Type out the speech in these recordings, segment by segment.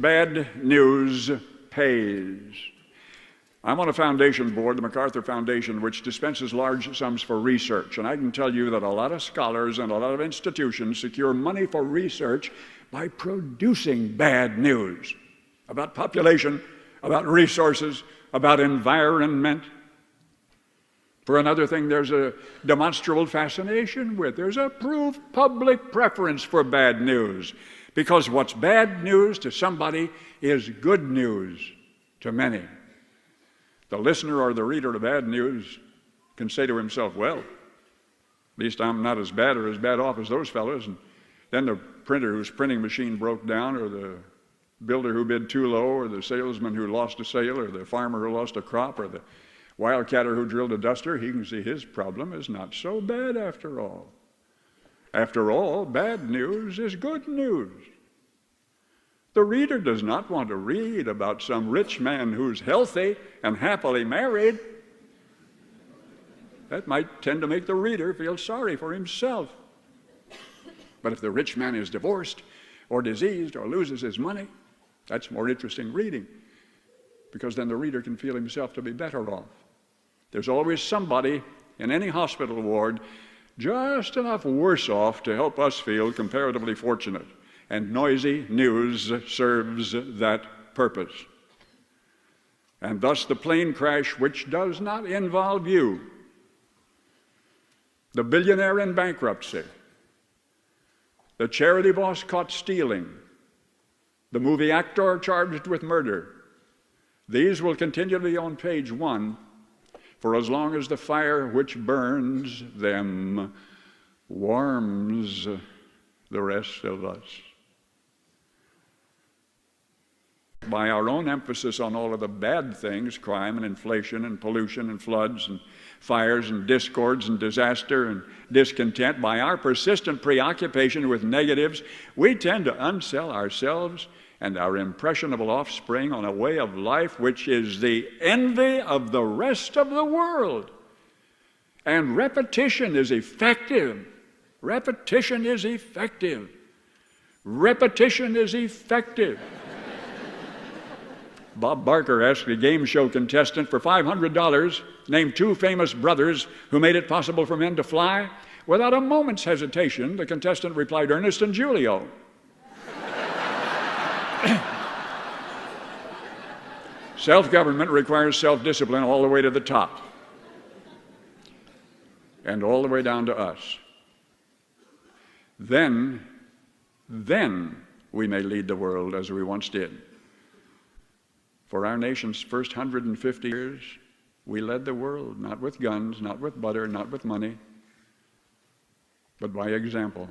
bad news pays. I'm on a foundation board, the MacArthur Foundation, which dispenses large sums for research. And I can tell you that a lot of scholars and a lot of institutions secure money for research by producing bad news about population, about resources, about environment. For another thing, there's a demonstrable fascination with. There's a proved public preference for bad news, because what's bad news to somebody is good news to many. The listener or the reader of bad news can say to himself, well, at least I'm not as bad or as bad off as those fellows. And then the printer whose printing machine broke down, or the builder who bid too low, or the salesman who lost a sale, or the farmer who lost a crop, or the wildcatter who drilled a duster, he can see his problem is not so bad after all. After all, bad news is good news. The reader does not want to read about some rich man who's healthy and happily married. That might tend to make the reader feel sorry for himself. But if the rich man is divorced or diseased or loses his money, that's more interesting reading, because then the reader can feel himself to be better off. There's always somebody in any hospital ward just enough worse off to help us feel comparatively fortunate. And noisy news serves that purpose. And thus the plane crash, which does not involve you, the billionaire in bankruptcy, the charity boss caught stealing, the movie actor charged with murder, these will continue to be on page 1 for as long as the fire which burns them warms the rest of us. By our own emphasis on all of the bad things, crime and inflation and pollution and floods and fires and discords and disaster and discontent, by our persistent preoccupation with negatives, we tend to unsell ourselves and our impressionable offspring on a way of life which is the envy of the rest of the world. And repetition is effective. Repetition is effective. Repetition is effective. Bob Barker asked a game show contestant for $500, name 2 famous brothers who made it possible for men to fly. Without a moment's hesitation, the contestant replied, Ernest and Julio. Self-government requires self-discipline all the way to the top and all the way down to us. Then we may lead the world as we once did. For our nation's first 150 years, we led the world, not with guns, not with butter, not with money, but by example.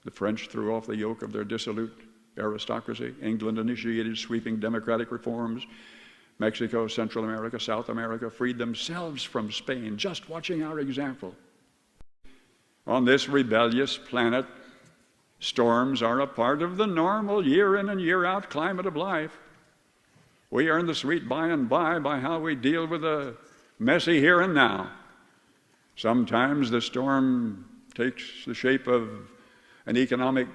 The French threw off the yoke of their dissolute aristocracy. England initiated sweeping democratic reforms. Mexico, Central America, South America freed themselves from Spain, just watching our example. On this rebellious planet, storms are a part of the normal year in and year out climate of life. We earn the sweet by and by how we deal with the messy here and now. Sometimes the storm takes the shape of an economic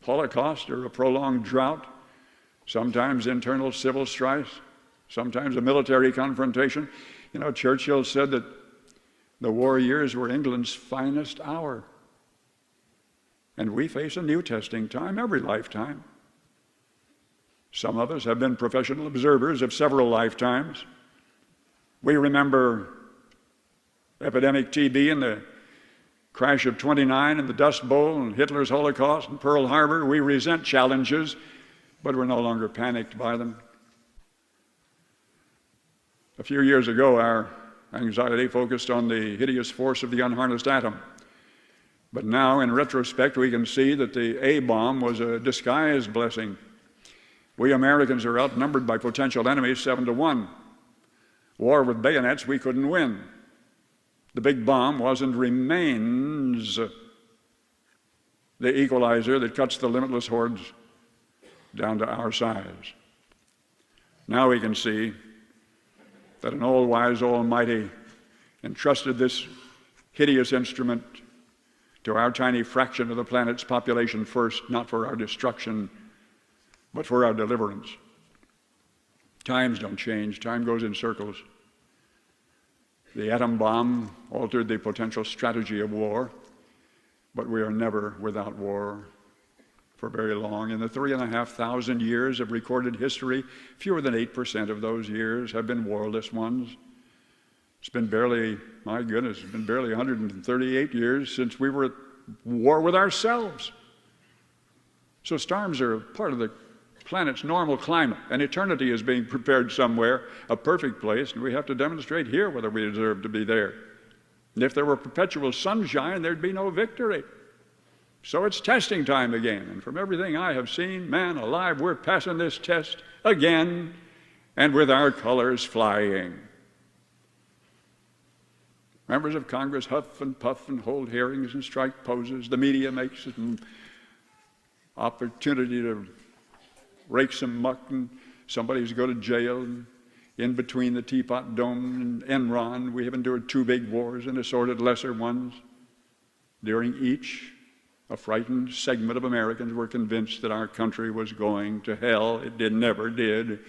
holocaust or a prolonged drought, sometimes internal civil strife, sometimes a military confrontation. You know, Churchill said that the war years were England's finest hour. And we face a new testing time every lifetime. Some of us have been professional observers of several lifetimes. We remember epidemic TB and the crash of 29 and the Dust Bowl and Hitler's Holocaust and Pearl Harbor. We resent challenges, but we're no longer panicked by them. A few years ago, our anxiety focused on the hideous force of the unharnessed atom. But now, in retrospect, we can see that the A-bomb was a disguised blessing. We Americans are outnumbered by potential enemies 7-1. War with bayonets we couldn't win. The big bomb was and remains the equalizer that cuts the limitless hordes down to our size. Now we can see that an all-wise Almighty entrusted this hideous instrument to our tiny fraction of the planet's population first, not for our destruction, but for our deliverance. Times don't change. Time goes in circles. The atom bomb altered the potential strategy of war, but we are never without war for very long. In the 3,500 years of recorded history, fewer than 8% of those years have been warless ones. It's been barely, my goodness, it's been barely 138 years since we were at war with ourselves. So storms are part of the planet's normal climate, and eternity is being prepared somewhere, a perfect place, and we have to demonstrate here whether we deserve to be there. And if there were perpetual sunshine, there'd be no victory. So it's testing time again, and from everything I have seen, man alive, we're passing this test again, and with our colors flying. Members of Congress huff and puff and hold hearings and strike poses. The media makes an opportunity to rake some muck, and somebody's go to jail. And in between the Teapot Dome and Enron, we have endured two big wars and assorted lesser ones. During each, a frightened segment of Americans were convinced that our country was going to hell. It never did.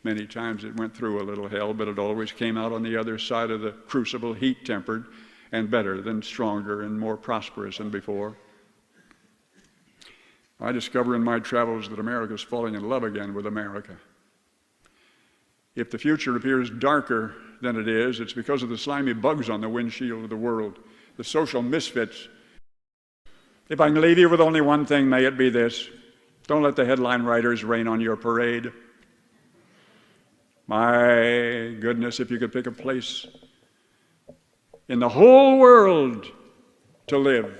Many times it went through a little hell, but it always came out on the other side of the crucible, heat-tempered and better than stronger and more prosperous than before. I discover in my travels that America is falling in love again with America. If the future appears darker than it is, it's because of the slimy bugs on the windshield of the world, the social misfits. If I can leave you with only one thing, may it be this: don't let the headline writers rain on your parade. My goodness, if you could pick a place in the whole world to live,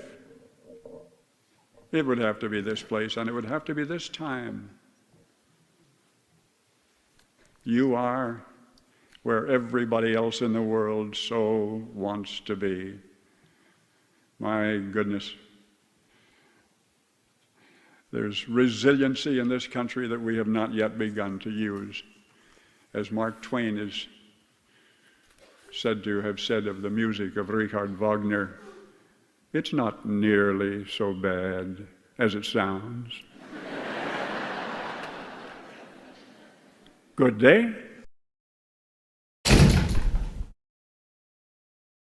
it would have to be this place, and it would have to be this time. You are where everybody else in the world so wants to be. My goodness. There's resiliency in this country that we have not yet begun to use. As Mark Twain is said to have said of the music of Richard Wagner, it's not nearly so bad as it sounds. Good day.